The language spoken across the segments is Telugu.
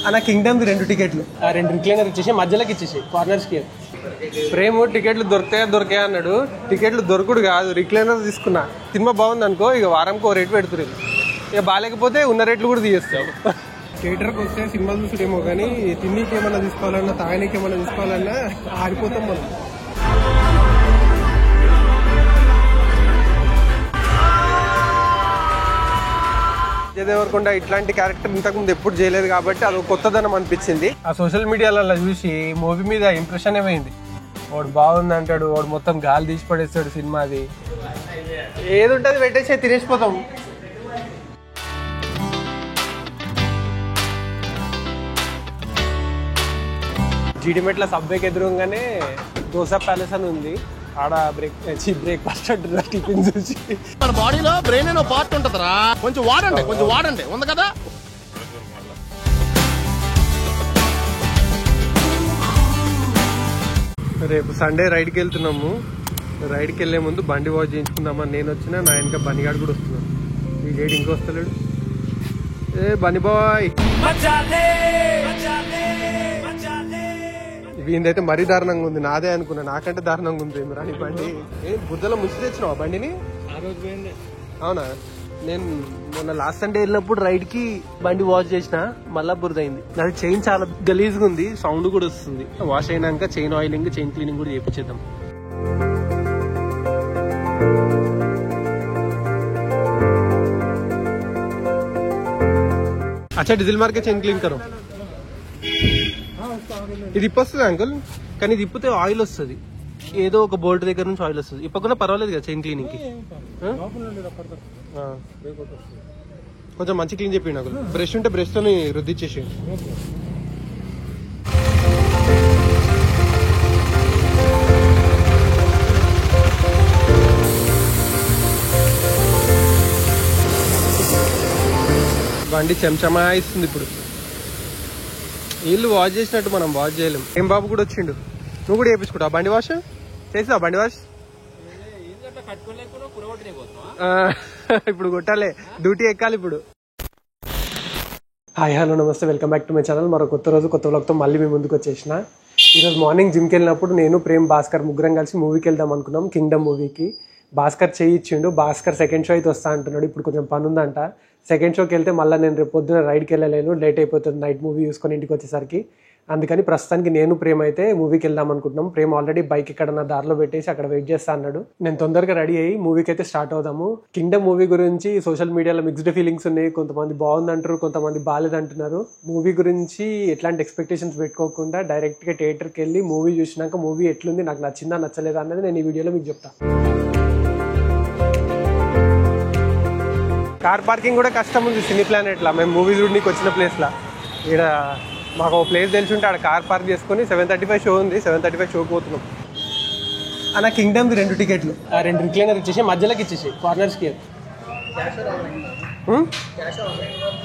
అన్న కింగ్డమ్ 2 టికెట్లు 2 రిక్లైనర్ ఇచ్చేసి మధ్యలోకి ఇచ్చేసి కార్నర్స్కి. ప్రేమ్ టికెట్లు దొరికాయి అన్నాడు. టికెట్లు దొరకడు కాదు, రిక్లైనర్ తీసుకున్నా. సినిమా బాగుంది అనుకో, ఇక వారంకో రేటు పెడుతున్నారు. ఇక బాగాలేకపోతే ఉన్న రేట్లు కూడా తీసేస్తావు. థియేటర్కి వస్తే సినిమాలు చూసుడేమో కానీ తిన్నీకి ఏమన్నా తీసుకోవాలన్నా, తాగనీకి ఏమన్నా తీసుకోవాలన్నా ఆడిపోతాం మనం. విజయ్ దేవరకొండ ఇట్లాంటి క్యారెక్టర్ ఇంతకుముందు ఎప్పుడు చేయలేదు కాబట్టి అది కొత్తదనం అనిపించింది. ఆ సోషల్ మీడియాలలో చూసి మూవీ మీద ఇంప్రెషన్ ఏమైంది. వాడు బాగుంది అంటాడు, వాడు మొత్తం గాలి తీసి పడేస్తాడు. సినిమా అది ఏది ఉంటుంది పెట్టేసి తినేసిపోతాం. జీడిమెట్ల సబ్వేకి ఎదురుగానే దోసా ప్యాలెస్ అని ఉంది. ఆడ బ్రేక్ఫాస్ట్ అంటున్నా టిఫిన్ చూసి. మన బాడీలో బ్రెయిన్ అనే పార్ట్ ఉంటుందిరా, కొంచెం వాడండి ఉంది కదా. రేపు సండే రైడ్కి వెళ్తున్నాము. రైడ్కి వెళ్లే ముందు బండి వాష్ చేయించుకుందామని నేను వచ్చినా, నా వెనక బనిగాడు కూడా వస్తున్నాను. ఈ డేట్ ఇంకో వస్తలేడు. ఏ బని బాయ్, వీందైతే మరీ దారుణంగా ఉంది. నాదే అనుకున్నా, నాకంటే దారుణంగా ఉంది. రాని బండి బుద్ధలో ముంచి తెచ్చినావు బండిని. అవునా? నేను మొన్న లాస్ట్ సండే వెళ్ళినప్పుడు రైడ్ కి బండి వాష్ చేసిన, మళ్ళా బురదైంది. అది చైన్ చాలా గలీజ్గా ఉంది, సౌండ్ కూడా వస్తుంది. వాష్ అయినాక చైన్ ఆయిలింగ్, చైన్ క్లీనింగ్ కూడా చేయించేద్దాం. అచ్చా డీజిల్ మార్కే చైన్ క్లీన్ కరో. ఇది ఇప్పొస్తుంది అంకుల్, కానీ ఇది ఇప్పితే ఆయిల్ వస్తుంది. ఏదో ఒక బోల్ట్ దగ్గర నుంచి ఆయిల్ వస్తుంది. ఇప్పకుండా పర్వాలేదు కదా చైన్ క్లీనింగ్ కి. కొంచెం మంచి క్లీన్ చెప్పండి అంకుల్. బ్రష్ ఉంటే బ్రష్ తోని రుద్దిచ్చేసేయండి. బండి చెంచమా ఇస్తుంది ఇప్పుడు. వీళ్ళు వాష్ చేసినట్టు మనం వాష్ చేయలేం. ఏం బాబు కూడా వచ్చిండు. నువ్వు కూడా చేయించుకుంటావు బండి వాష్? చేసావా బండి వాష్? ఇప్పుడు కొట్టాలి, డ్యూటీ ఎక్కాలి ఇప్పుడు. హాయ్ హలో నమస్తే, welcome back to my channel. మరో కొత్త రోజు కొత్త వ్లాగ్తో మళ్ళీ మీ ముందుకు వచ్చేసిన. ఈరోజు మార్నింగ్ జిమ్కి వెళ్ళినప్పుడు నేను, ప్రేమ్, భాస్కర్ ముగ్గురం కలిసి మూవీకి వెళ్దాం అనుకున్నాం, కింగ్డమ్ మూవీకి. భాస్కర్ చేయించిండు. భాస్కర్ సెకండ్ షో అయితే వస్తా అంటున్నాడు. ఇప్పుడు కొంచెం పని ఉందంట. సెకండ్ షోకి వెళ్తే మళ్ళీ నేను రేపు పొద్దున రైడ్కి వెళ్ళలేను, లేట్ అయిపోతుంది నైట్ మూవీ చూసుకొని ఇంటికి వచ్చేసరికి. అందుకని ప్రస్తుతానికి నేను, ప్రేమ్ అయితే మూవీకి వెళ్దాం అనుకుంటున్నాం. ప్రేమ్ ఆల్రెడీ బైక్ ఇక్కడ నా దారిలో పెట్టేసి అక్కడ వెయిట్ చేస్తా అన్నాడు. నేను తొందరగా రెడీ అయ్యి మూవీకి అయితే స్టార్ట్ అవుదాము. కింగ్డమ్ మూవీ గురించి సోషల్ మీడియాలో మిక్స్డ్ ఫీలింగ్స్ ఉన్నాయి. కొంతమంది బాగుందంటారు, కొంతమంది బాగాలేదంటున్నారు. మూవీ గురించి ఎట్లాంటి ఎక్స్పెక్టేషన్స్ పెట్టుకోకుండా డైరెక్ట్గా థియేటర్కి వెళ్ళి మూవీ చూసినాక మూవీ ఎట్లుంది, నాకు నచ్చిందా నచ్చలేదా అన్నది నేను ఈ వీడియోలో మీకు చెప్తాను. కార్ పార్కింగ్ కూడా కష్టం ఉంది సినీ ప్లానెట్లో. మేము మూవీ చూడడానికి వచ్చిన ప్లేస్లో ఇక్కడ మాకు ఒక ప్లేస్ తెలిసి ఉంటే ఆడ కార్ పార్క్ చేసుకుని 7:35 షో ఉంది, 7:35 షోకి పోతున్నాం. అన్న కింగ్డమ్ 2 టికెట్లు 2 రిక్లైనర్ ఇచ్చేసి మధ్యలోకి ఇచ్చేసి కార్నర్స్కి.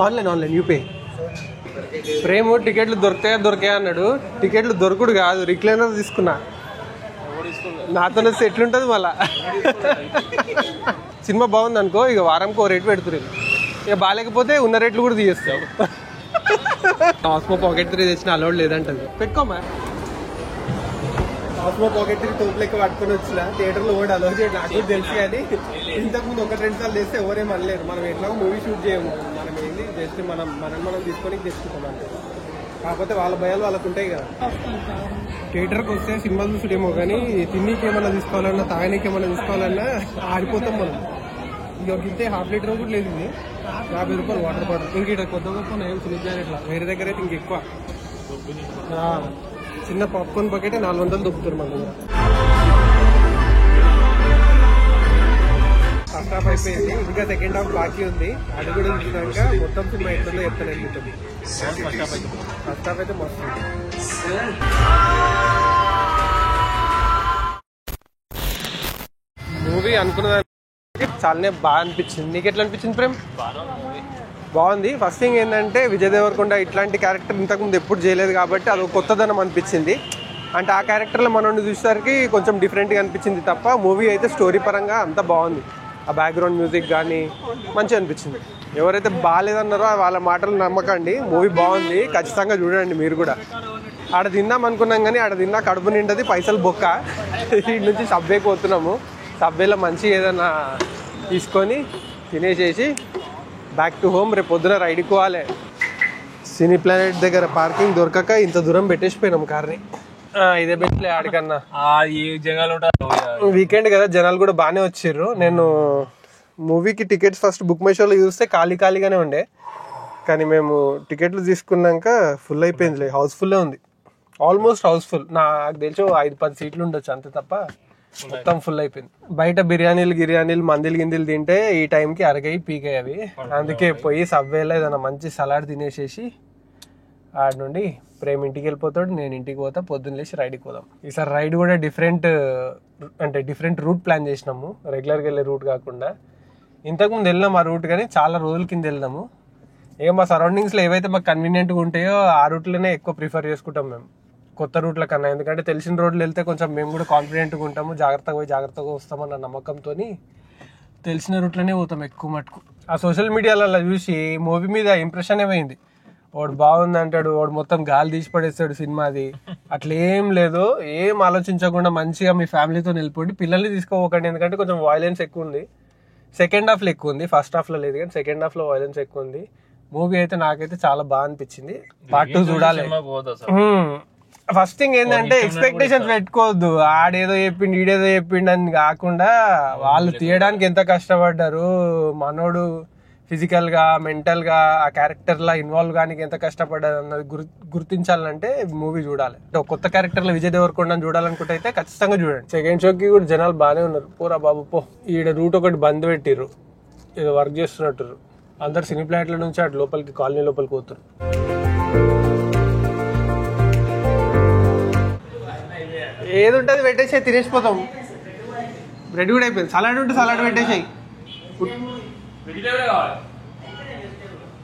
ఆన్లైన్ యూపే. ప్రేమ్ టికెట్లు దొరికాయి అన్నాడు. టికెట్లు దొరకడు కాదు, రిక్లైనర్ తీసుకున్నా. నాతో వస్తే ఎట్లుంటుంది మళ్ళా. సినిమా బాగుంది అనుకో, ఇక వారంకో రేటు పెడుతున్నారు. ఇక బాగాలేకపోతే ఉన్న రేట్లు కూడా తీసేస్తావు. ఆస్మో పాకెట్ 3 తెచ్చిన అలౌడ్ లేదంటది. పెట్టుకోమా. ఆస్మో పాకెట్ 3 తోపు లెక్క పట్టుకొని వచ్చిన థియేటర్లో కూడా అలౌడ్ చేయడం నాకు కూడా తెలుసు. కానీ ఇంతకుముందు 1-2 సార్లు చేస్తే ఎవరేం అనలేరు. మనం ఎట్లా మూవీ షూట్ చేయము, మనం ఏంటి జస్ట్ మనం తీసుకొని తెచ్చుకుంటాం అంటే. కాకపోతే వాళ్ళ భయాలు వాళ్ళకు ఉంటాయి కదా. థియేటర్కి వస్తే సినిమాలు చూసుడేమో కానీ తిన్నీకి ఏమన్నా తీసుకోవాలన్నా, తాగనీకి ఏమన్నా తీసుకోవాలన్నా ఆడిపోతాం మనం. ఇక ఇంతే ½ లీటర్ కూడా లేదు. 50 రూపాయలు వాటర్ బాటిల్. ఇంక ఇక్కడ కొత్త గొప్ప ఏం చిన్న ఇట్లా. వేరే దగ్గర అయితే ఇంకెక్కువ. చిన్న పాప్కార్న్ బకెట్ 400 దొబ్బుతారు మన దగ్గర. ఫస్ట్ హాఫ్ అయిపోయింది, ఇంకా సెకండ్ హాఫ్ బాకీ ఉంది. అది కూడా చూసినాక మొత్తం సినిమా ఎట్లుందో చెప్తాను అనిపిస్తుంది. ఫస్ట్ హాఫ్ అయితే మస్తు. మూవీ అనుకున్న చాలానే బాగా అనిపించింది. నీకు ఎట్లా అనిపించింది ప్రేమ్? బాగుంది. ఫస్ట్ థింగ్ ఏంటంటే విజయ్ దేవరకొండ ఇట్లాంటి క్యారెక్టర్ ఇంతకుముందు ఎప్పుడు చేయలేదు కాబట్టి అది కొత్తదనం అనిపించింది. అంటే ఆ క్యారెక్టర్లో మనల్ని చూసేసరికి కొంచెం డిఫరెంట్గా అనిపించింది తప్ప మూవీ అయితే స్టోరీ పరంగా అంతా బాగుంది. ఆ బ్యాక్గ్రౌండ్ మ్యూజిక్ కానీ మంచిగా అనిపించింది. ఎవరైతే బాగాలేదన్నారో వాళ్ళ మాటలు నమ్మకండి. మూవీ బాగుంది, ఖచ్చితంగా చూడండి మీరు కూడా. ఆడ తిందాం అనుకున్నాం కానీ ఆడ తిన్నా కడుపు నిండది, పైసలు బొక్క. ఈ నుంచి సబ్వేకి పోతున్నాము. సబ్వేలో మంచి ఏదైనా తీసుకొని తినేసేసి బ్యాక్ టు హోమ్. రేపు పొద్దున రైడ్కి పోవాలి. సినీ ప్లానెట్ దగ్గర పార్కింగ్ దొరకక ఇంత దూరం పెట్టేసిపోయినాం కార్ని. ఇదే బెట్లే ఆడికన్నా. వీకెండ్ కదా, జనాలు కూడా బాగానే వచ్చారు. నేను మూవీకి టికెట్స్ ఫస్ట్ బుక్ మై షోలో చూస్తే ఖాళీగానే ఉండే, కానీ మేము టికెట్లు తీసుకున్నాక ఫుల్ అయిపోయింది. హౌస్ఫుల్లే ఉంది, ఆల్మోస్ట్ హౌస్ఫుల్. నాకు తెలిసి 5-10 సీట్లు ఉండొచ్చు అంతే, తప్ప మొత్తం ఫుల్ అయిపోయింది. బయట బిర్యానీలు మందిలు తింటే ఈ టైంకి అరగయి పీకాయి అవి. అందుకే పోయి సబ్వేలో ఏదైనా మంచి సలాడ్ తినేసేసి ఆడ నుండి ప్రేమ్ ఇంటికి వెళ్ళిపోతాడు, నేను ఇంటికి పోతా. పొద్దున్న లేచి రైడ్కి పోదాం. ఈసారి రైడ్ కూడా డిఫరెంట్ రూట్ ప్లాన్ చేసినాము, రెగ్యులర్గా వెళ్ళే రూట్ కాకుండా. ఇంతకుముందు వెళ్ళినాం ఆ రూట్, కానీ చాలా రోజుల కింద వెళ్ళినాము. ఇక మా సరౌండింగ్స్లో ఏవైతే మాకు కన్వీనియంట్గా ఉంటాయో ఆ రూట్లోనే ఎక్కువ ప్రిఫర్ చేసుకుంటాం మేము, కొత్త రూట్ల కన్నా. ఎందుకంటే తెలిసిన రోడ్లు వెళ్తే కొంచెం మేము కూడా కాన్ఫిడెంట్గా ఉంటాము, జాగ్రత్తగా వస్తామన్న నమ్మకంతో తెలిసిన రూట్లోనే పోతాం ఎక్కువ మటుకు. ఆ సోషల్ మీడియాలలో చూసి మూవీ మీద ఇంప్రెషన్ ఏమైంది, వాడు బాగుంది అంటాడు, వాడు మొత్తం గాలి తీసి పడేస్తాడు సినిమాది. అట్లా ఏం లేదు, ఏం ఆలోచించకుండా మంచిగా మీ ఫ్యామిలీతో వెళ్ళిపోండి. పిల్లల్ని తీసుకోపోకండి, ఎందుకంటే కొంచెం వైలెన్స్ ఎక్కువ ఉంది. సెకండ్ హాఫ్లో ఎక్కువ ఉంది, ఫస్ట్ హాఫ్లో లేదు, కానీ సెకండ్ హాఫ్లో వైలెన్స్ ఎక్కువ ఉంది. మూవీ అయితే నాకైతే చాలా బాగా అనిపించింది. పార్ట్ 2 చూడాలి. ఫస్ట్ థింగ్ ఏంటంటే ఎక్స్పెక్టేషన్స్ పెట్టుకోవద్దు. ఆడేదో చెప్పిండు ఈడేదో చెప్పిండు అని కాకుండా వాళ్ళు తీయడానికి ఎంత కష్టపడ్డారు, మనోడు ఫిజికల్ గా మెంటల్ గా ఆ క్యారెక్టర్ లా ఇన్వాల్వ్ కానీ ఎంత కష్టపడ్డారు అన్నది గుర్తించాలంటే మూవీ చూడాలి. కొత్త క్యారెక్టర్ లో విజయ్ దేవరకొండని చూడాలనుకుంటే అయితే ఖచ్చితంగా చూడండి. సెకండ్ షోకి కూడా జనాలు బాగానే ఉన్నారు. పోరా బాబు పో, ఈడ రూట్ ఒకటి బంద్ పెట్టిర్రు, ఏదో వర్క్ చేస్తున్నట్టు. అందరు సినీ ప్లాట్ల నుంచి అటు లోపలికి కాలనీ లోపలికి పోతారు. ఏది ఉంటుంది పెట్టేసాయి, తినేసిపోతాం. బ్రెడ్ కూడా అయిపోయింది, సలాడ్ ఉంటే సలాడ్ పెట్టేసాయి.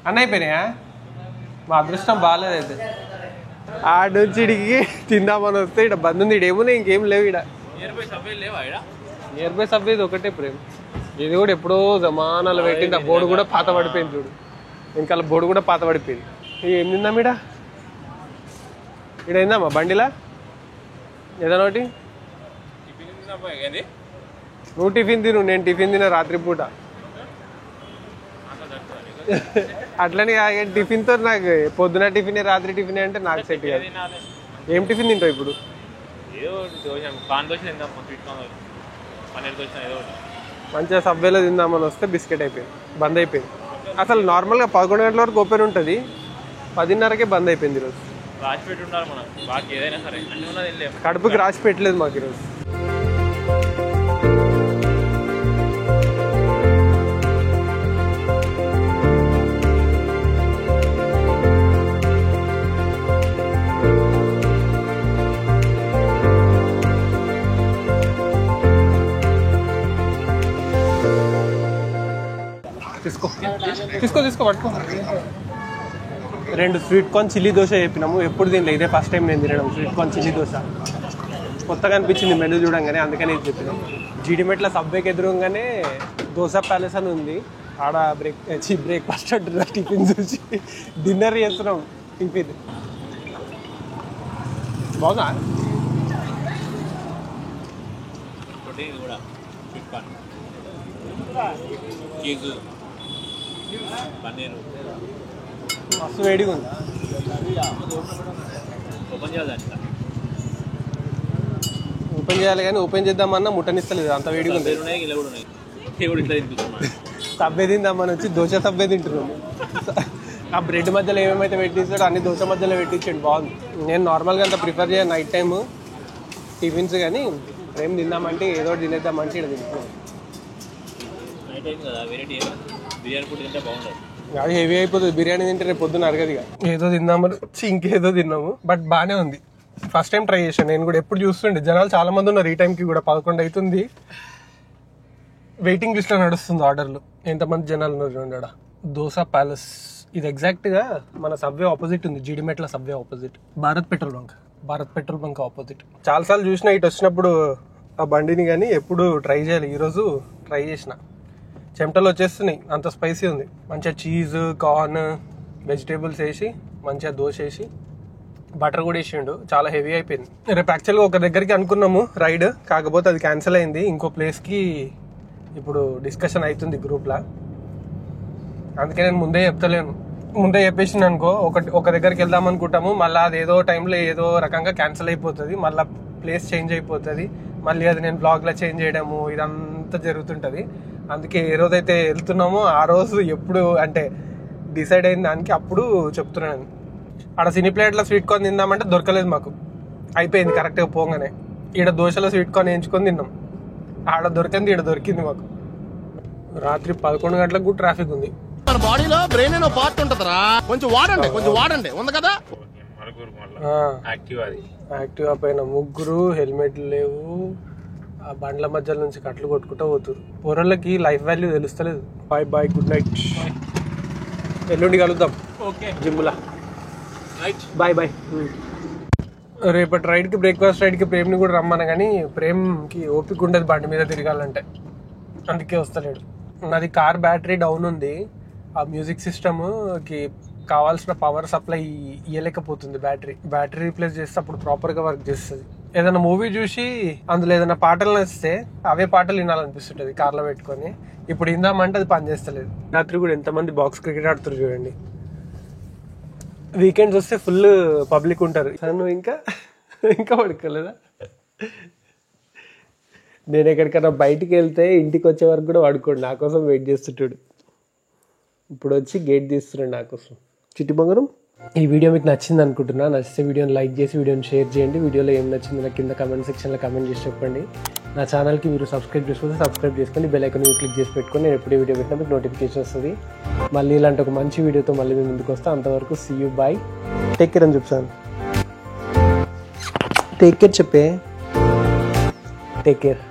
అన్న అయిపోయినాయా? మా అదృష్టం బాగాలేదు అయితే. ఆడ నుంచి ఇడికి తిందామని వస్తే ఇక్కడ బంద్ ఉంది. ఇడేమో ఇంకేం లేవు. ఇక్కడ నియర్ బై సబ్వే ఒకటే ప్రేమ్. ఇది కూడా ఎప్పుడో జమానాలు పెట్టింది. ఆ బోర్డు కూడా పాత పడిపోయింది చూడు, ఇంకా బోర్డు కూడా పాత పడిపోయింది. ఏం తిందాం ఈడ? ఏందమ్మా బండిలా ఏదైనా ఒకటి? నువ్వు టిఫిన్ తిను, నేను టిఫిన్ తిన రాత్రిపూట. అట్లని టిఫిన్తో నాకు పొద్దున టిఫిన్ రాత్రి టిఫిన్ అంటే నాకు సెట్ కాదు. ఏం టిఫిన్ తింటావు ఇప్పుడు? మంచిగా సబ్వేలో తిందామని వస్తే బిస్కెట్ అయిపోయింది, బంద్ అయిపోయింది. అసలు నార్మల్గా 11 గంటల వరకు ఓపెన్ ఉంటుంది, 10:30కే బంద్ అయిపోయింది ఈరోజు. కడుపుకి రాసి పెట్టలేదు మాకు ఈరోజు. తీసుకో పట్టుకో. 2 స్వీట్ కార్న్ చిల్లీ దోశ చెప్పినాము. ఎప్పుడు తినలే, ఇదే ఫస్ట్ టైం నేను తినడం స్వీట్ కార్న్ చిల్లీ దోశ. కొత్తగా అనిపించింది మెనూ చూడంగానే, అందుకని ఇది చెప్పినాం. జీడిమెట్ల సబ్వేకి ఎదురుగానే దోశ ప్యాలెస్ అని ఉంది. ఆడ బ్రేక్ఫాస్ట్ అంటున్నా, టిఫిన్ చూసి డిన్నర్ చేస్తున్నాం. టిఫిన్ బాగుందా? మస్తు వేడిగా ఉంది. ఓపెన్ చేయాలి కానీ ఓపెన్ చేద్దామన్నా ముట్టనిస్తలేదు, అంత వేడిగా ఉంది. సబ్బే తిందామని వచ్చి దోశ సబ్బే తింటున్నాము. ఆ బ్రెడ్ మధ్యలో ఏమేమైతే పెట్టిస్తాడో అన్ని దోశ మధ్యలో పెట్టించండి, బాగుంది. నేను నార్మల్గా అంత ప్రిఫర్ చేయను నైట్ టైము టిఫిన్స్, కానీ ఏం తిందామంటే ఏదో తినేద్దామంటే ఇక్కడ తింటున్నాం. అది హెవీ అయిపోతుంది. బిర్యానీ తింటే రేపు పొద్దున అరగదిగా. ఏదో తిందామని వచ్చి ఇంకేదో తిన్నాము, బట్ బాగానే ఉంది. ఫస్ట్ టైం ట్రై చేశాను నేను కూడా. ఎప్పుడు చూస్తుండే జనాలు చాలా మంది ఉన్నారు ఈ టైంకి కూడా. 11 అవుతుంది, వెయిటింగ్ లిస్ట్లో నడుస్తుంది ఆర్డర్లు. ఎంతమంది జనాలు ఉన్నారు చూడండి. దోశ ప్యాలెస్ ఇది ఎగ్జాక్ట్గా మన సబ్వే ఆపోజిట్ ఉంది, Jeedimetla subway opposite, Bharat petrol bunk opposite. చాలాసార్లు చూసిన ఇటు వచ్చినప్పుడు ఆ బండిని, కానీ ఎప్పుడు ట్రై చేయాలి. ఈరోజు ట్రై చేసిన. చెమటలు వచ్చేస్తున్నాయి, అంత స్పైసీ ఉంది. మంచిగా చీజ్, కార్న్, వెజిటేబుల్స్ వేసి మంచిగా దోశ వేసి బటర్ కూడా వేసిండు. చాలా హెవీ అయిపోయింది. రేపు యాక్చువల్గా ఒక దగ్గరికి అనుకున్నాము రైడ్, కాకపోతే అది క్యాన్సిల్ అయింది. ఇంకో ప్లేస్కి ఇప్పుడు డిస్కషన్ అవుతుంది గ్రూప్లో. అందుకే నేను ముందే చెప్తలేను. ముందే చెప్పేసింది అనుకో, ఒక దగ్గరికి వెళ్దాం అనుకుంటాము, మళ్ళీ అది ఏదో టైంలో ఏదో రకంగా క్యాన్సిల్ అయిపోతుంది, మళ్ళీ ప్లేస్ చేంజ్ అయిపోతుంది, మళ్ళీ అది నేను బ్లాగ్లో చేంజ్ చేయడము ఇదంతా జరుగుతుంటుంది. అందుకే ఏ రోజైతే వెళ్తున్నామో ఆ రోజు ఎప్పుడు అంటే డిసైడ్ అయిన దానికి అప్పుడు చెప్తున్నాను. ఆడ సినీ ప్లేట్లో స్వీట్ కార్న్ తిందామంటే దొరకలేదు మాకు, అయిపోయింది కరెక్ట్గా పోగానే. ఈడ దోశలో స్వీట్ కార్న్ వేయించుకొని తిన్నాం, ఆడ దొరికింది, ఈడ దొరికింది మాకు. రాత్రి 11 గంటలకు కూడా ట్రాఫిక్ ఉంది. మన బాడీలో బ్రెయిన్ అనే పార్ట్ ఉంటదరా, కొంచెం వాడండి ఉంది కదా. యాక్టివ్ పైన ముగ్గురు, హెల్మెట్లు లేవు, ఆ బండ్ల మధ్యలో నుంచి కట్లు కొట్టుకుంటూ పోతురు. పోరళ్ళకి లైఫ్ వాల్యూ తెలుస్తలేదు. Bye bye, good night. ఎల్లుండి కలుద్దాం జిమ్లా. Bye bye. రేపటి రైడ్కి, బ్రేక్ఫాస్ట్ రైడ్కి ప్రేమ్ని కూడా రమ్మను, కానీ ప్రేమ్కి ఓపిక ఉండదు బండి మీద తిరగాలంటే, అందుకే వస్తలేడు. నాది కార్ బ్యాటరీ డౌన్ ఉంది. ఆ మ్యూజిక్ సిస్టమ్కి కావాల్సిన పవర్ సప్లై ఇవ్వలేకపోతుంది. బ్యాటరీ రీప్లేస్ చేస్తే అప్పుడు ప్రాపర్గా వర్క్ చేస్తుంది. ఏదైనా మూవీ చూసి అందులో ఏదైనా పాటలు నచ్చితే అవే పాటలు వినాలనిపిస్తుంటుంది కార్లో పెట్టుకొని. ఇప్పుడు ఇందామంటే అది పని చేస్తలేదు. రాత్రి కూడా ఎంతమంది బాక్స్ క్రికెట్ ఆడుతారు చూడండి. వీకెండ్స్ వస్తే ఫుల్ పబ్లిక్ ఉంటారు. నువ్వు ఇంకా పడుకోలేదా? నేను ఎక్కడికైనా బయటికి వెళ్తే ఇంటికి వచ్చే వరకు కూడా పడుకోండి, నా కోసం వెయిట్ చేస్తుంటాడు. ఇప్పుడు వచ్చి గేట్ తీస్తున్నాడు నా కోసం. చిట్టి బంగారం, ఈ వీడియో మీకు నచ్చింది అనుకుంటున్నా. నచ్చితే వీడియోని లైక్ చేసి వీడియోని షేర్ చేయండి. వీడియోలో ఏం నచ్చింది నాకు కింద కామెంట్ సెక్షన్లో కామెంట్ చేసి చెప్పండి. నా ఛానల్కి మీరు సబ్స్క్రైబ్ చేసుకుంటే సబ్స్క్రైబ్ చేసుకొని బెల్ ఐకాన్ క్లిక్ చేసి పెట్టుకొని నేను ఎప్పుడు వీడియో పెట్టినా మీకు నోటిఫికేషన్ వస్తుంది. మళ్ళీ ఇలాంటి ఒక మంచి వీడియోతో మళ్ళీ మేము ముందుకు వస్తాం. అంతవరకు see you, bye, take care అని చెప్తాను. టేక్ కేర్ చెప్పే, టేక్ కేర్.